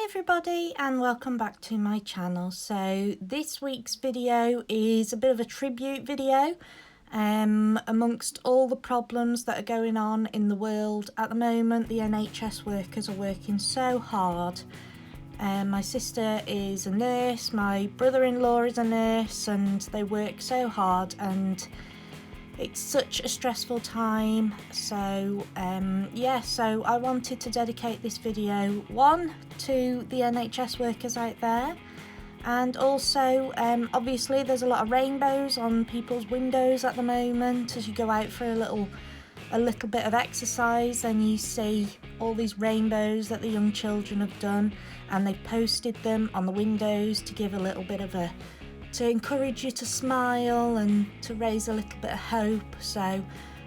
everybody and welcome back to my channel. So this week's video is a bit of a tribute video amongst all the problems that are going on in the world at the moment. The NHS workers are working so hard. My sister is a nurse, my brother-in-law is a nurse, and they work so hard and it's such a stressful time. So so I wanted to dedicate this video, one, to the NHS workers out there, and also obviously there's a lot of rainbows on people's windows at the moment. As you go out for a little bit of exercise, then you see all these rainbows that the young children have done, and they've posted them on the windows to give a little bit of to encourage you to smile and to raise a little bit of hope. So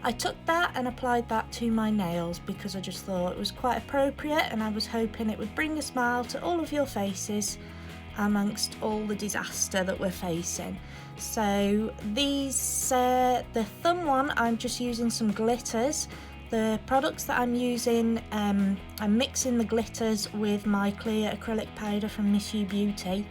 I took that and applied that to my nails because I just thought it was quite appropriate, and I was hoping it would bring a smile to all of your faces amongst all the disaster that we're facing. So these, the thumb one, I'm just using some glitters. The products that I'm using, I'm mixing the glitters with my clear acrylic powder from Miss You Beauty,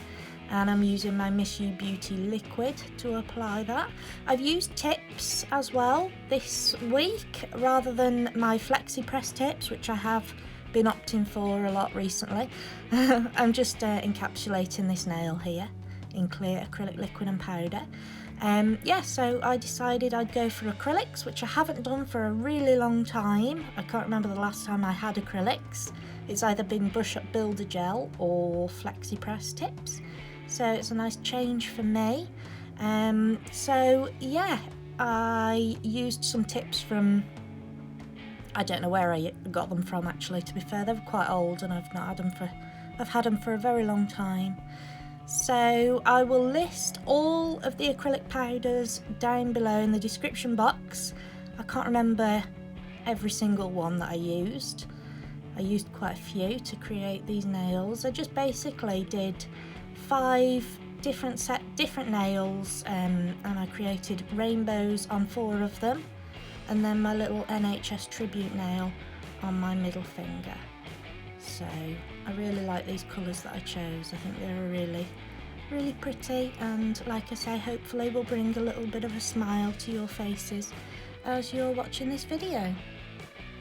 and I'm using my Miss You Beauty liquid to apply that. I've used tips as well this week rather than my Flexi Press tips, which I have been opting for a lot recently. I'm just encapsulating this nail here in clear acrylic liquid and powder. So I decided I'd go for acrylics, which I haven't done for a really long time. I can't remember the last time I had acrylics. It's either been Brush Up Builder Gel or Flexi Press tips. So it's a nice change for me. I used some tips from, I don't know where I got them from actually, to be fair. They're quite old and I've had them for a very long time. So I will list all of the acrylic powders down below in the description box. I can't remember every single one that I used. I used quite a few to create these nails. I just basically did 5 different nails, and I created rainbows on 4 of them, and then my little NHS tribute nail on my middle finger. So I really like these colours that I chose. I think they're really pretty, and like I say, hopefully will bring a little bit of a smile to your faces as you're watching this video.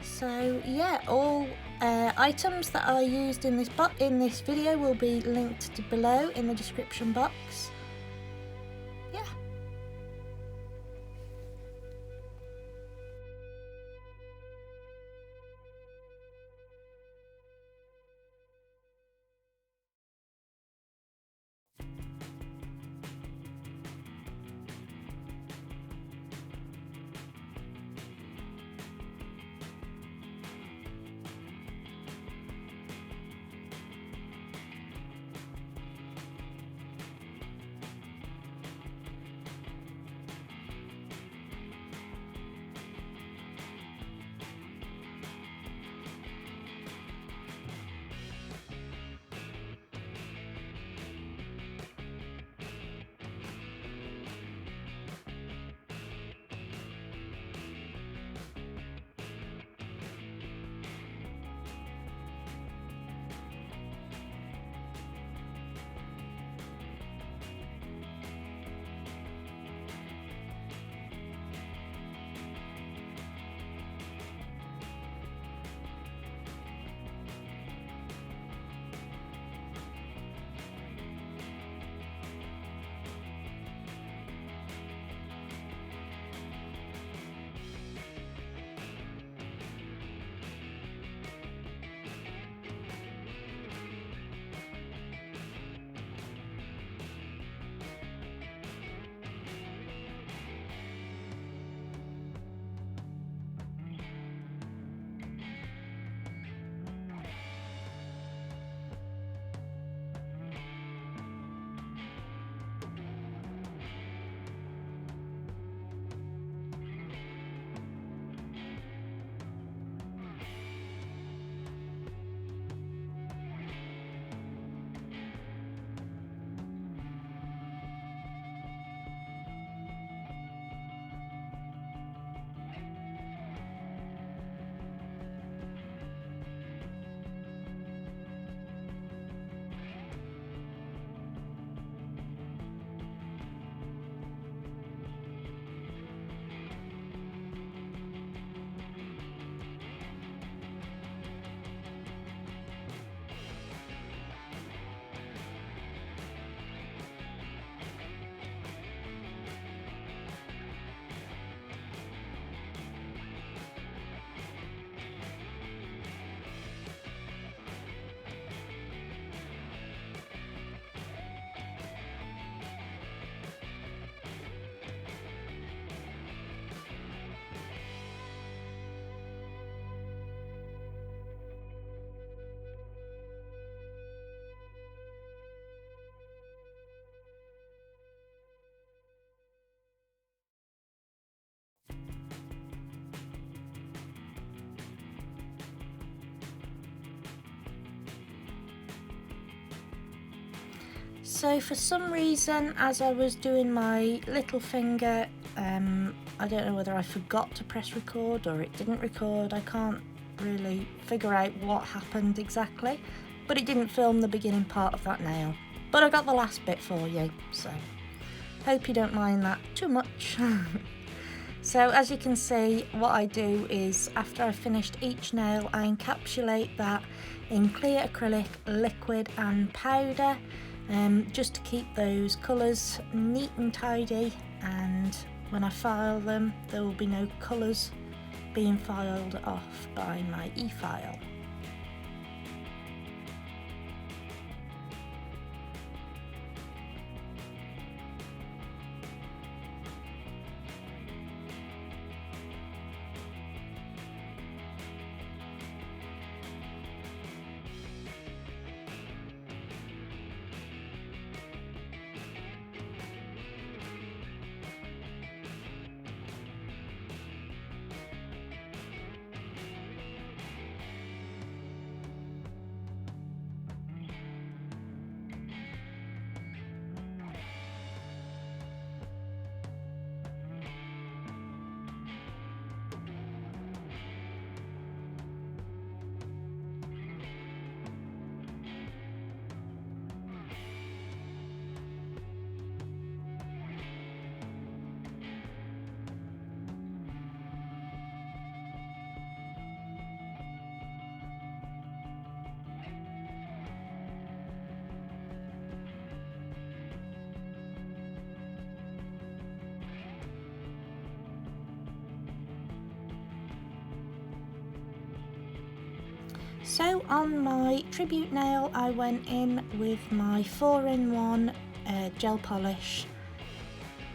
So yeah, all items that I used in this video will be linked below in the description box. Yeah. So for some reason, as I was doing my little finger, I don't know whether I forgot to press record or it didn't record. I can't really figure out what happened exactly, but it didn't film the beginning part of that nail. But I got the last bit for you, so hope you don't mind that too much. So as you can see, what I do is after I've finished each nail, I encapsulate that in clear acrylic, liquid and powder, just to keep those colours neat and tidy, and when I file them there will be no colours being filed off by my e-file. So on my tribute nail I went in with my 4-in-1 gel polish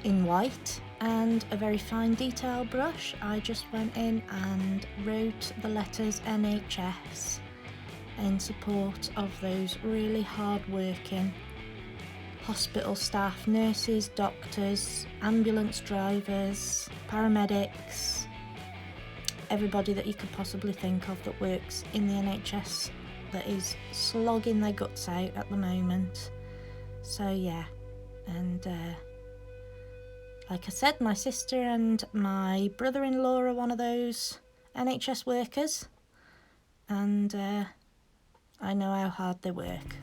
in white and a very fine detail brush. I just went in and wrote the letters NHS in support of those really hard-working hospital staff, nurses, doctors, ambulance drivers, paramedics, everybody that you could possibly think of that works in the NHS that is slogging their guts out at the moment. So yeah, and like I said, my sister and my brother-in-law are one of those NHS workers, and I know how hard they work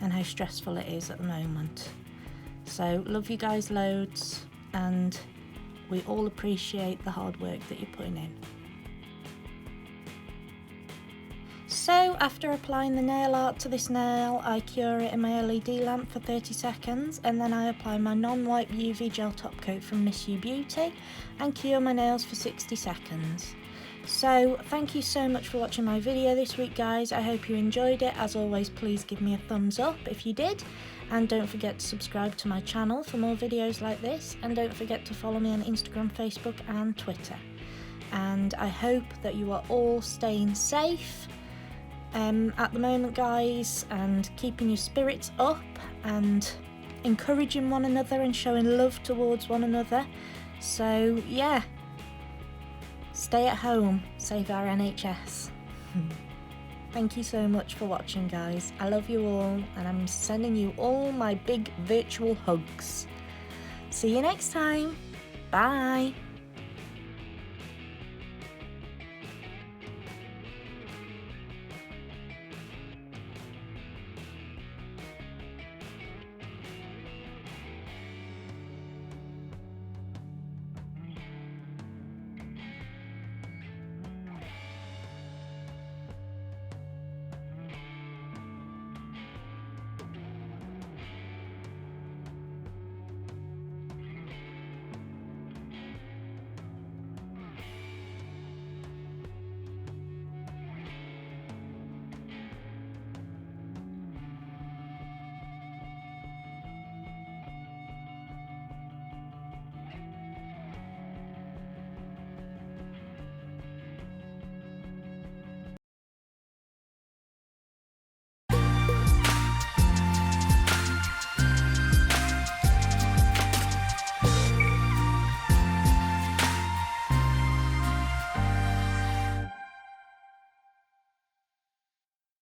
and how stressful it is at the moment. So love you guys loads, and we all appreciate the hard work that you're putting in. So after applying the nail art to this nail, I cure it in my LED lamp for 30 seconds and then I apply my non-wipe UV gel top coat from Miss You Beauty and cure my nails for 60 seconds. So thank you so much for watching my video this week, guys. I hope you enjoyed it. As always, please give me a thumbs up if you did, and don't forget to subscribe to my channel for more videos like this, and don't forget to follow me on Instagram, Facebook and Twitter. And I hope that you are all staying safe at the moment, guys, and keeping your spirits up and encouraging one another and showing love towards one another. So yeah, stay at home, save our NHS. Thank you so much for watching, guys. I love you all, and I'm sending you all my big virtual hugs. See you next time. Bye.